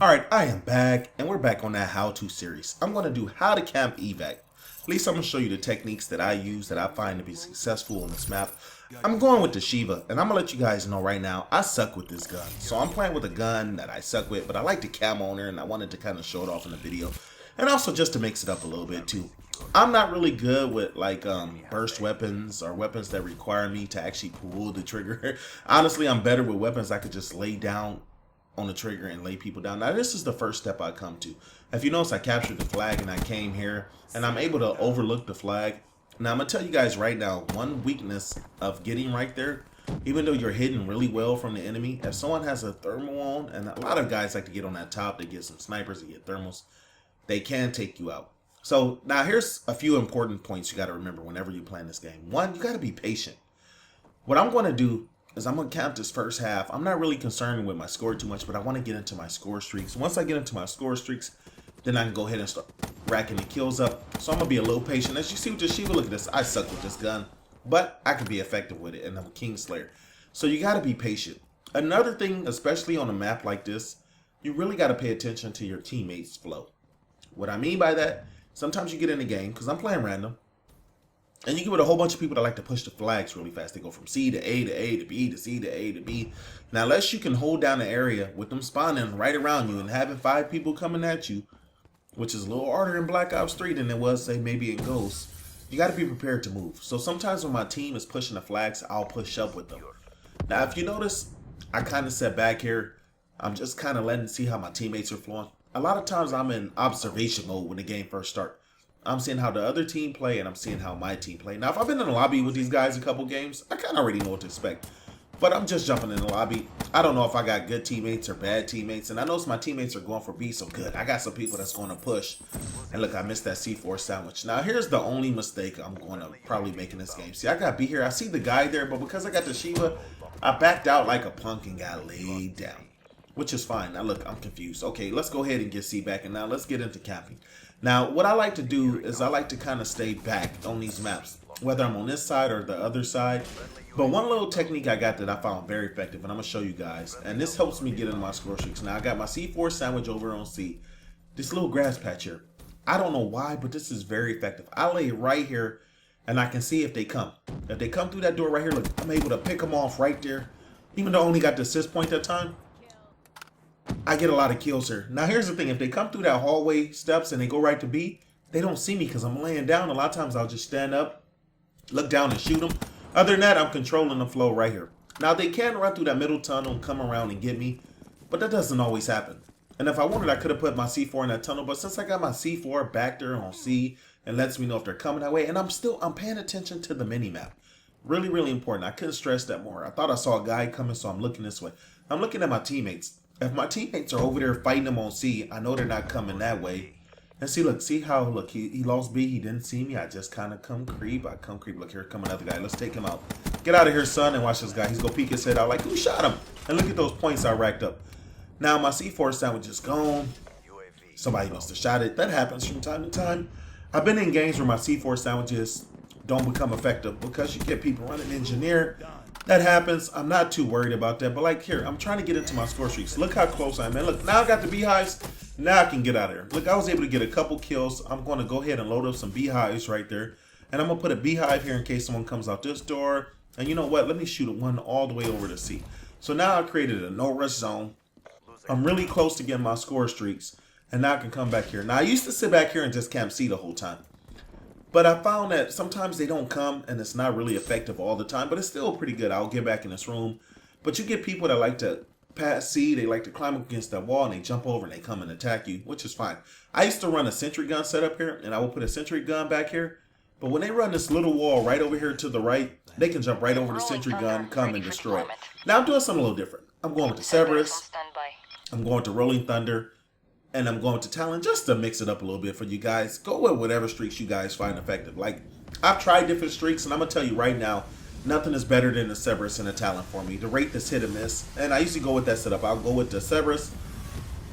Alright, I am back, and we're back on that how-to series. I'm going to do how to camp EVAC. At least I'm going to show you the techniques that I use that I find to be successful on this map. I'm going with the Shiva, and I'm going to let you guys know right now, I suck with this gun. So I'm playing with a gun that I suck with, but I like the camo on there, and I wanted to kind of show it off in the video. And also just to mix it up a little bit too. I'm not really good with like burst weapons or weapons that require me to actually pull the trigger. Honestly, I'm better with weapons I could just lay down on the trigger and lay people down. Now this is the first step I come to. If you notice, I captured the flag and I came here and I'm able to overlook the flag. Now I'm gonna tell you guys right now, one weakness of getting right there, even though you're hidden really well from the enemy, if someone has a thermal on, and a lot of guys like to get on that top, they get some snipers, they get thermals, they can take you out. So now here's a few important points you got to remember whenever you plan this game. One, you got to be patient. What I'm going to do is I'm going to count this first half. I'm not really concerned with my score too much, but I want to get into my score streaks. Once I get into my score streaks, then I can go ahead and start racking the kills up. So I'm going to be a little patient. As you see with the Shiva, look at this. I suck with this gun, but I can be effective with it, and I'm a Kingslayer. So you got to be patient. Another thing, especially on a map like this, you really got to pay attention to your teammates' flow. What I mean by that, sometimes you get in the game, because I'm playing random, and you get with a whole bunch of people that like to push the flags really fast. They go from C to A to A to B to C to A to B. Now, unless you can hold down the area with them spawning right around you and having 5 people coming at you, which is a little harder in Black Ops 3 than it was, say, maybe in Ghost, you got to be prepared to move. So sometimes when my team is pushing the flags, I'll push up with them. Now, if you notice, I kind of sat back here. I'm just kind of letting see how my teammates are flowing. A lot of times I'm in observation mode when the game first starts. I'm seeing how the other team play, and I'm seeing how my team play. Now, if I've been in the lobby with these guys a couple games, I kind of already know what to expect. But I'm just jumping in the lobby. I don't know if I got good teammates or bad teammates. And I notice my teammates are going for B, so good. I got some people that's going to push. And look, I missed that C4 sandwich. Now, here's the only mistake I'm going to probably make in this game. See, I got B here. I see the guy there, but because I got the Shiva, I backed out like a punk and got laid down, which is fine. Now, look, I'm confused. Okay, let's go ahead and get C back. And now let's get into camping. Now, what I like to do is I like to kind of stay back on these maps, whether I'm on this side or the other side. But one little technique I got that I found very effective, and I'm going to show you guys, and this helps me get into my score streaks. Now, I got my C4 sandwich over on C, this little grass patch here. I don't know why, but this is very effective. I lay right here, and I can see if they come. If they come through that door right here, look, I'm able to pick them off right there. Even though I only got the assist point that time, I get a lot of kills here. Now, here's the thing. If they come through that hallway steps and they go right to B, they don't see me because I'm laying down. A lot of times I'll just stand up, look down, and shoot them. Other than that, I'm controlling the flow right here. Now, they can run through that middle tunnel and come around and get me, but that doesn't always happen. And if I wanted, I could have put my C4 in that tunnel, but since I got my C4 back there on C, it lets me know if they're coming that way. And I'm paying attention to the mini-map. Really, really important. I couldn't stress that more. I thought I saw a guy coming, so I'm looking this way. I'm looking at my teammates. If my teammates are over there fighting them on C, I know they're not coming that way. And see, look, see how, look, he lost B. He didn't see me. I just kind of come creep. I come creep. Look, here come another guy. Let's take him out. Get out of here, son, and watch this guy. He's going to peek his head out like, who shot him? And look at those points I racked up. Now, my C4 sandwich is gone. Somebody must have shot it. That happens from time to time. I've been in games where my C4 sandwiches don't become effective because you get people running engineer. That happens. I'm not too worried about that. But like here, I'm trying to get into my score streaks. Look how close I am, man. Look, now I got the beehives. Now I can get out of there. Look, I was able to get a couple kills. I'm going to go ahead and load up some beehives right there. And I'm going to put a beehive here in case someone comes out this door. And you know what? Let me shoot one all the way over to C. So now I created a no-rush zone. I'm really close to getting my score streaks. And now I can come back here. Now, I used to sit back here and just camp C the whole time. But I found that sometimes they don't come and it's not really effective all the time, but it's still pretty good. I'll get back in this room. But you get people that like to pass C, they like to climb up against that wall and they jump over and they come and attack you, which is fine. I used to run a sentry gun setup here and I will put a sentry gun back here. But when they run this little wall right over here to the right, they can jump right over the sentry gun, come and destroy it. Now I'm doing something a little different. I'm going with the Cerberus. I'm going to Rolling Thunder. And I'm going to Talon just to mix it up a little bit for you guys. Go with whatever streaks you guys find effective. Like, I've tried different streaks, and I'm going to tell you right now, nothing is better than the Cerberus and the Talon for me. The Wraith is hit and miss. And I usually go with that setup. I'll go with the Cerberus,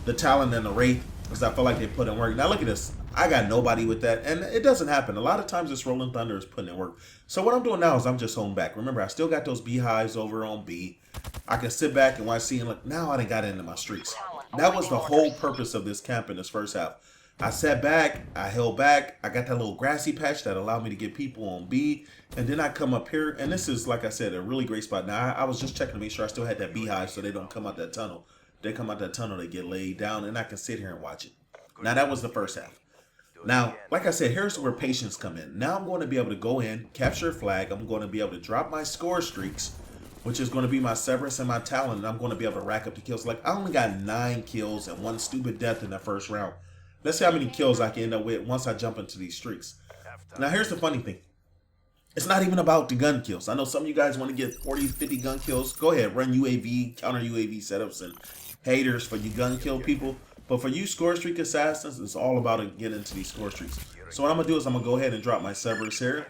the Talon, and the Wraith, because I feel like they put in work. Now, look at this. I got nobody with that, and it doesn't happen. A lot of times this Rolling Thunder is putting in work. So what I'm doing now is I'm just holding back. Remember, I still got those beehives over on B. I can sit back and watch C and look, now I done got into my streaks. That was the whole purpose of this camp in this first half. I sat back, I held back, I got that little grassy patch that allowed me to get people on B, and then I come up here, and this is, like I said, a really great spot. Now, I was just checking to make sure I still had that beehive so they don't come out that tunnel. They come out that tunnel, they get laid down, and I can sit here and watch it. Now, that was the first half. Now, like I said, here's where patience come in. Now I'm going to be able to go in, capture a flag. I'm going to be able to drop my score streaks, which is going to be my Cerberus and my Talon, and I'm going to be able to rack up the kills. Like, I only got 9 kills and 1 stupid death in the first round. Let's see how many kills I can end up with once I jump into these streaks. Now, here's the funny thing. It's not even about the gun kills. I know some of you guys want to get 40, 50 gun kills. Go ahead, run UAV, counter UAV setups, and haters for you gun kill people. But for you score streak assassins, it's all about getting into these score streaks. So what I'm going to do is I'm going to go ahead and drop my Cerberus here.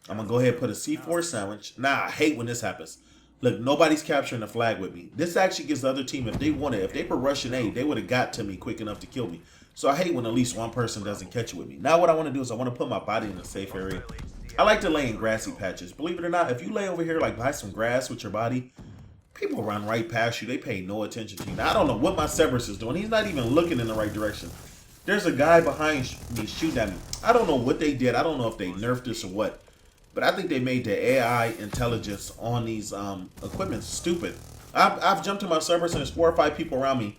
I'm going to go ahead and put a C4 sandwich. Nah, I hate when this happens. Look, nobody's capturing the flag with me. This actually gives the other team, if they wanted, if they were rushing A, they would have got to me quick enough to kill me. So I hate when at least one person doesn't catch it with me. Now what I want to do is I want to put my body in a safe area. I like to lay in grassy patches. Believe it or not, if you lay over here like by some grass with your body, people run right past you. They pay no attention to you. Now, I don't know what my Cerberus is doing. He's not even looking in the right direction. There's a guy behind me shooting at me. I don't know what they did. I don't know if they nerfed this or what. But I think they made the AI intelligence on these equipment stupid. I've jumped to my Cerberus and there's 4 or 5 people around me.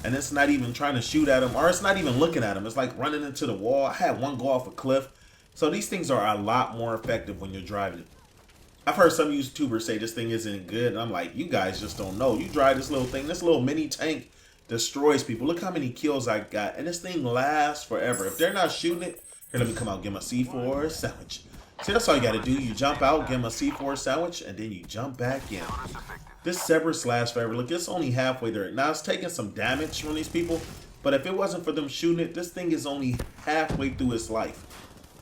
And it's not even trying to shoot at him. Or it's not even looking at him. It's like running into the wall. I had one go off a cliff. So these things are a lot more effective when you're driving it. I've heard some YouTubers say this thing isn't good, and I'm like, you guys just don't know. You drive this little thing, this little mini tank destroys people. Look how many kills I got, and this thing lasts forever. If they're not shooting it, here, let me come out, give them a C4 sandwich. See, that's all you got to do. You jump out, give them a C4 sandwich, and then you jump back in. This Cerberus lasts forever. Look, it's only halfway there. Now, it's taking some damage from these people, but if it wasn't for them shooting it, this thing is only halfway through its life.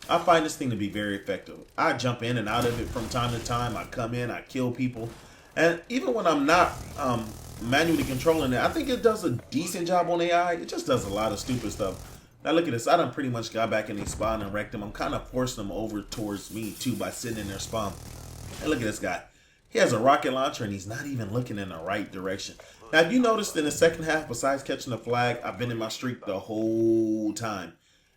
I find this thing to be very effective. I jump in and out of it from time to time. I come in, I kill people. And even when I'm not manually controlling it, I think it does a decent job on AI. It just does a lot of stupid stuff. Now look at this. I done pretty much got back in their spawn and wrecked them. I'm kind of forcing them over towards me too by sitting in their spawn. And look at this guy. He has a rocket launcher and he's not even looking in the right direction. Now if you noticed in the second half, besides catching the flag, I've been in my streak the whole time.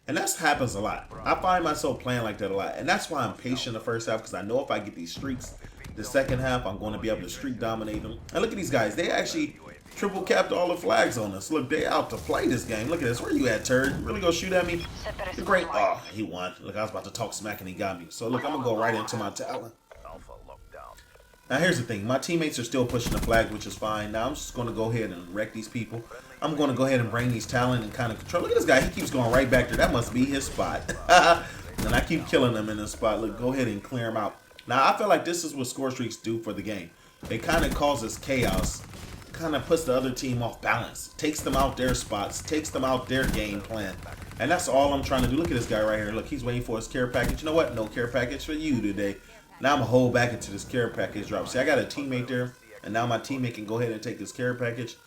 And that happens a lot. I find myself playing like that a lot. And that's why I'm patient the first half, because I know if I get these streaks, the second half, I'm going to be able to streak dominate them. And look at these guys. They actually triple capped all the flags on us. Look, they out to play this game. Look at this. Where you at, turd? You really gonna shoot at me? You're great. Oh, he won. Look, I was about to talk smack and he got me. So look, I'm going to go right into my Talon. Now here's the thing, my teammates are still pushing the flag, which is fine. Now I'm just going to go ahead and wreck these people. I'm going to go ahead and bring these Talon and kind of control. Look at this guy, he keeps going right back there. That must be his spot. And I keep killing them in this spot. Look, go ahead and clear them out. Now I feel like this is what score streaks do for the game. It kind of causes chaos, kind of puts the other team off balance, takes them out their spots, takes them out their game plan. And that's all I'm trying to do. Look at this guy right here. Look, he's waiting for his care package. You know what? No care package for you today. Now I'm going to hold back into this care package drop. See, I got a teammate there, and now my teammate can go ahead and take this care package.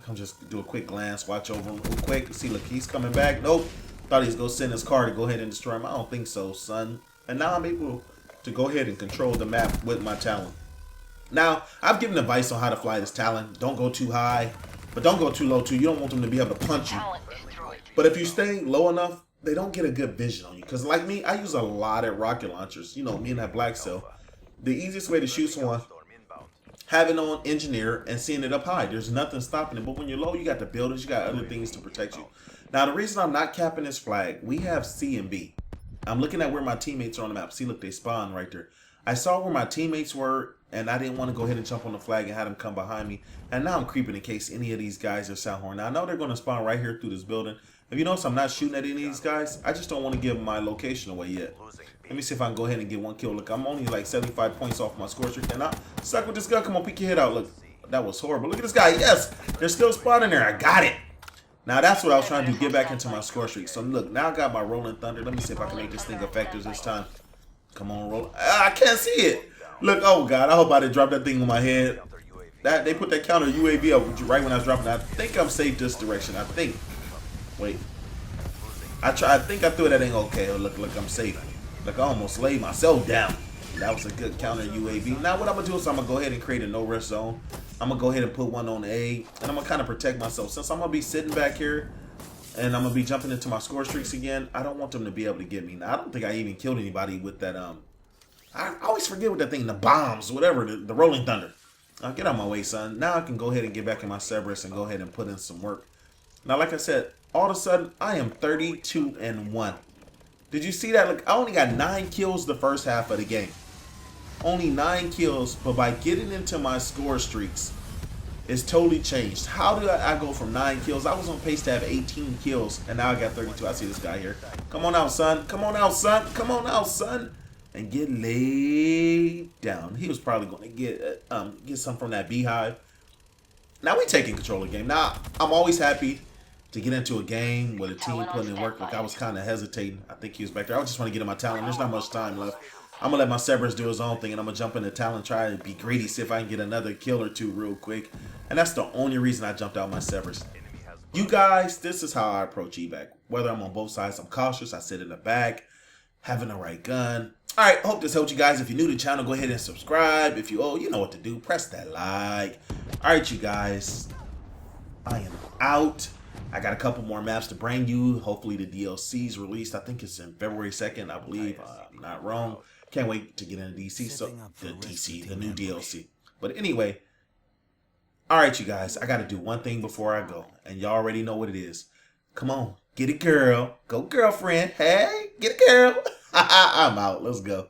I'm just do a quick glance, watch over him real quick. See, look, he's coming back. Nope. Thought he was going to send his car to go ahead and destroy him. I don't think so, son. And now I'm able to go ahead and control the map with my Talon. Now, I've given advice on how to fly this Talon. Don't go too high, but don't go too low, too. You don't want them to be able to punch you. But if you stay low enough, they don't get a good vision on you. Because like me, I use a lot of rocket launchers. You know, me and that black cell. The easiest way to shoot someone, have it on engineer and seeing it up high. There's nothing stopping it. But when you're low, you got the buildings, you got other things to protect you. Now, the reason I'm not capping this flag, we have C and B. I'm looking at where my teammates are on the map. See, look, they spawn right there. I saw where my teammates were, and I didn't want to go ahead and jump on the flag and have them come behind me. And now I'm creeping in case any of these guys are Soundhorn. Now, I know they're going to spawn right here through this building. If you notice, I'm not shooting at any of these guys. I just don't want to give my location away yet. Let me see if I can go ahead and get one kill. Look, I'm only like 75 points off my score streak. And I'm stuck with this gun. Come on, peek your head out. Look, that was horrible. Look at this guy. Yes, they're still spawning there. I got it. Now, that's what I was trying to do, get back into my score streak. So, look, now I got my Rolling Thunder. Let me see if I can make this thing effective this time. Come on, roll. I can't see it. Look, oh, God, I hope I didn't drop that thing on my head. They put that counter UAV up right when I was dropping. I think I'm safe this direction. I think. Wait. I think I threw that thing okay. Oh, look, I'm safe. Look, I almost laid myself down. That was a good counter UAV. Now what I'm gonna do is I'm gonna go ahead and create a no risk zone. I'm gonna go ahead and put one on A, and I'm gonna kind of protect myself. Since I'm gonna be sitting back here and I'm gonna be jumping into my score streaks again, I don't want them to be able to get me. Now I don't think I even killed anybody with that. I always forget what that thing, the bombs, whatever, the rolling thunder. Get out of my way, son. Now I can go ahead and get back in my Cerberus and go ahead and put in some work. Now, like I said, all of a sudden I am 32-1. Did you see that? Look, I only got 9 kills the first half of the game. Only 9 kills, but by getting into my score streaks, it's totally changed. How did I go from 9 kills? I was on pace to have 18 kills, and now I got 32. I see this guy here. Come on out, son. Come on out, son. Come on out, son. And get laid down. He was probably going to get some from that beehive. Now we taking control of the game. Now, I'm always happy to get into a game with a team putting in work. Like I was kind of hesitating. I think he was back there. I just want to get in my talent. There's not much time left. I'm going to let my Cerberus do his own thing, and I'm going to jump into talent, try to be greedy, see if I can get another kill or two real quick. And that's the only reason I jumped out my Cerberus. You guys, this is how I approach EVAC. Whether I'm on both sides, I'm cautious. I sit in the back, having the right gun. All right, hope this helped you guys. If you're new to the channel, go ahead and subscribe. If you you know what to do. Press that like. All right, you guys, I am out. I got a couple more maps to bring you. Hopefully the DLC's released. I think it's in February 2nd, I believe. I'm not wrong. Can't wait to get into DC. So the new DLC. But anyway, all right, you guys. I got to do one thing before I go, and y'all already know what it is. Come on, get it, girl. Go, girlfriend. Hey, get it, girl. I'm out. Let's go.